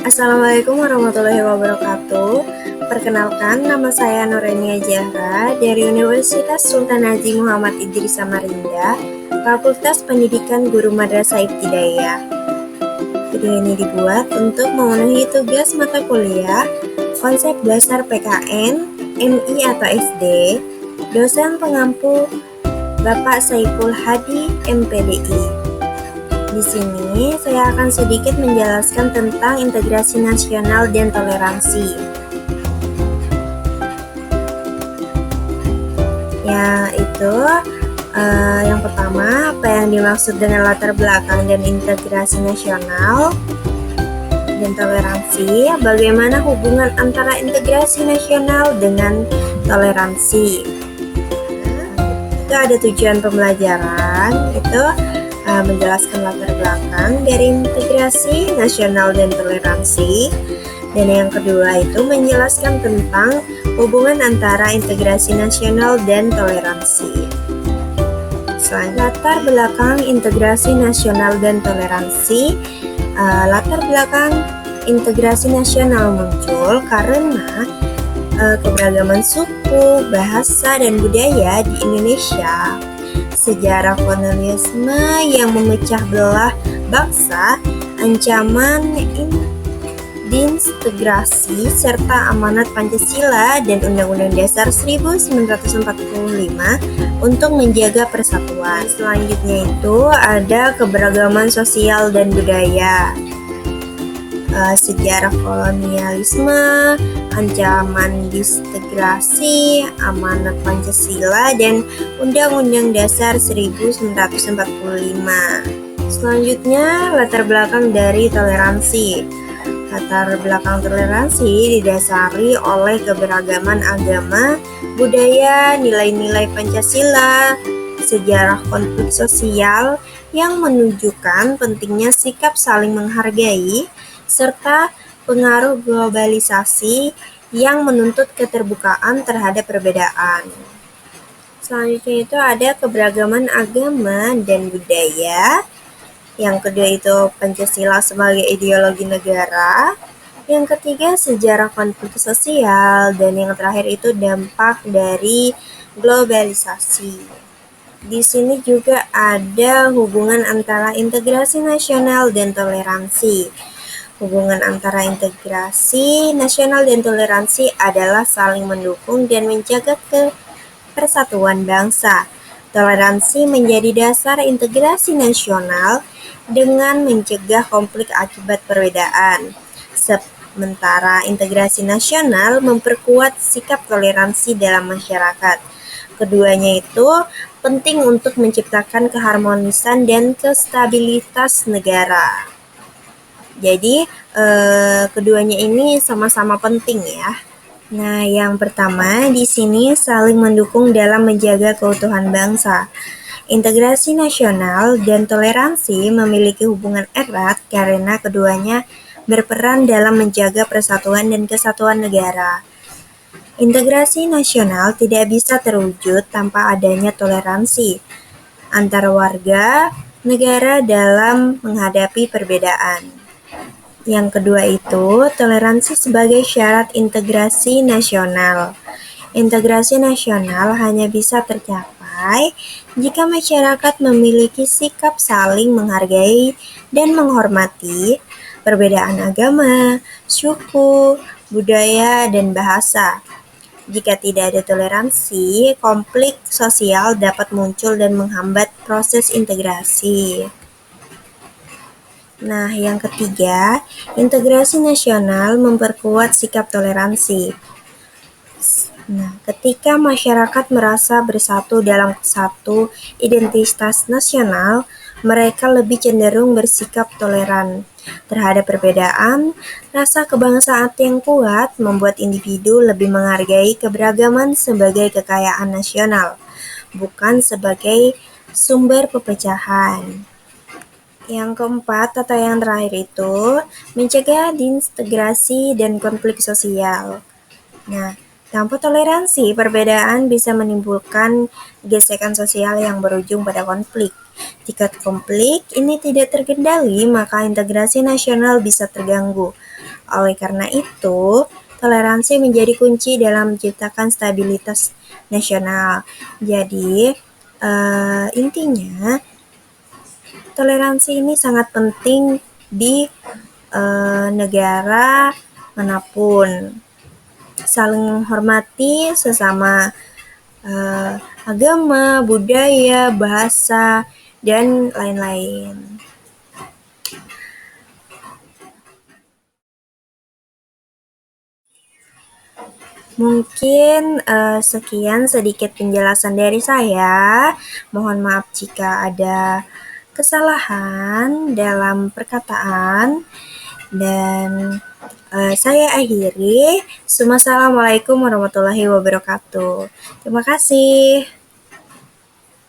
Assalamualaikum warahmatullahi wabarakatuh. Perkenalkan, nama saya Nurenia Zahra dari Universitas Sultan Haji Muhammad Idris Samarinda, Fakultas Pendidikan Guru Madrasah Ibtidaiyah. Video ini dibuat untuk memenuhi tugas mata kuliah Konsep Dasar PKN, MI atau SD, dosen pengampu Bapak Saiful Hadi, MPDI. Di sini saya akan sedikit menjelaskan tentang integrasi nasional dan toleransi. Yang pertama, apa yang dimaksud dengan latar belakang dan integrasi nasional dan toleransi? Bagaimana hubungan antara integrasi nasional dengan toleransi? Itu ada tujuan pembelajaran, itu menjelaskan latar belakang dari integrasi nasional dan toleransi. Dan yang kedua itu menjelaskan tentang hubungan antara integrasi nasional dan toleransi. Selain latar belakang integrasi nasional dan toleransi, latar belakang integrasi nasional muncul karena keberagaman suku, bahasa, dan budaya di Indonesia, sejarah kolonialisme yang memecah belah bangsa, ancaman disintegrasi, serta amanat Pancasila dan Undang-Undang Dasar 1945 untuk menjaga persatuan. Selanjutnya itu ada keberagaman sosial dan budaya, sejarah kolonialisme, ancaman disintegrasi, amanat Pancasila, dan Undang-Undang Dasar 1945. Selanjutnya, latar belakang dari toleransi. Latar belakang toleransi didasari oleh keberagaman agama, budaya, nilai-nilai Pancasila, sejarah konflik sosial yang menunjukkan pentingnya sikap saling menghargai, serta pengaruh globalisasi yang menuntut keterbukaan terhadap perbedaan. Selanjutnya itu ada keberagaman agama dan budaya. Yang kedua itu Pancasila sebagai ideologi negara. Yang ketiga sejarah konflik sosial. Dan yang terakhir itu dampak dari globalisasi. Di sini juga ada hubungan antara integrasi nasional dan toleransi. Hubungan antara integrasi nasional dan toleransi adalah saling mendukung dan menjaga persatuan bangsa. Toleransi menjadi dasar integrasi nasional dengan mencegah konflik akibat perbedaan. Sementara integrasi nasional memperkuat sikap toleransi dalam masyarakat. Keduanya itu penting untuk menciptakan keharmonisan dan kestabilitas negara. Jadi keduanya ini sama-sama penting ya. Nah, yang pertama di sini saling mendukung dalam menjaga keutuhan bangsa. Integrasi nasional dan toleransi memiliki hubungan erat karena keduanya berperan dalam menjaga persatuan dan kesatuan negara. Integrasi nasional tidak bisa terwujud tanpa adanya toleransi antara warga negara dalam menghadapi perbedaan. Yang kedua itu, toleransi sebagai syarat integrasi nasional. Integrasi nasional hanya bisa tercapai jika masyarakat memiliki sikap saling menghargai dan menghormati perbedaan agama, suku, budaya, dan bahasa. Jika tidak ada toleransi, konflik sosial dapat muncul dan menghambat proses integrasi. Nah, yang ketiga, integrasi nasional memperkuat sikap toleransi. Nah, ketika masyarakat merasa bersatu dalam satu identitas nasional, mereka lebih cenderung bersikap toleran terhadap perbedaan. Rasa kebangsaan yang kuat membuat individu lebih menghargai keberagaman sebagai kekayaan nasional, bukan sebagai sumber perpecahan. Yang keempat atau yang terakhir itu mencegah disintegrasi dan konflik sosial. Nah, tanpa toleransi, perbedaan bisa menimbulkan gesekan sosial yang berujung pada konflik. Jika konflik ini tidak terkendali, maka integrasi nasional bisa terganggu. Oleh karena itu, toleransi menjadi kunci dalam menciptakan stabilitas nasional. Jadi, intinya toleransi ini sangat penting di negara manapun. Saling menghormati sesama agama, budaya, bahasa, dan lain-lain. Mungkin sekian sedikit penjelasan dari saya. Mohon maaf jika ada kesalahan dalam perkataan dan saya akhiri. Wassalamualaikum warahmatullahi wabarakatuh. Terima kasih.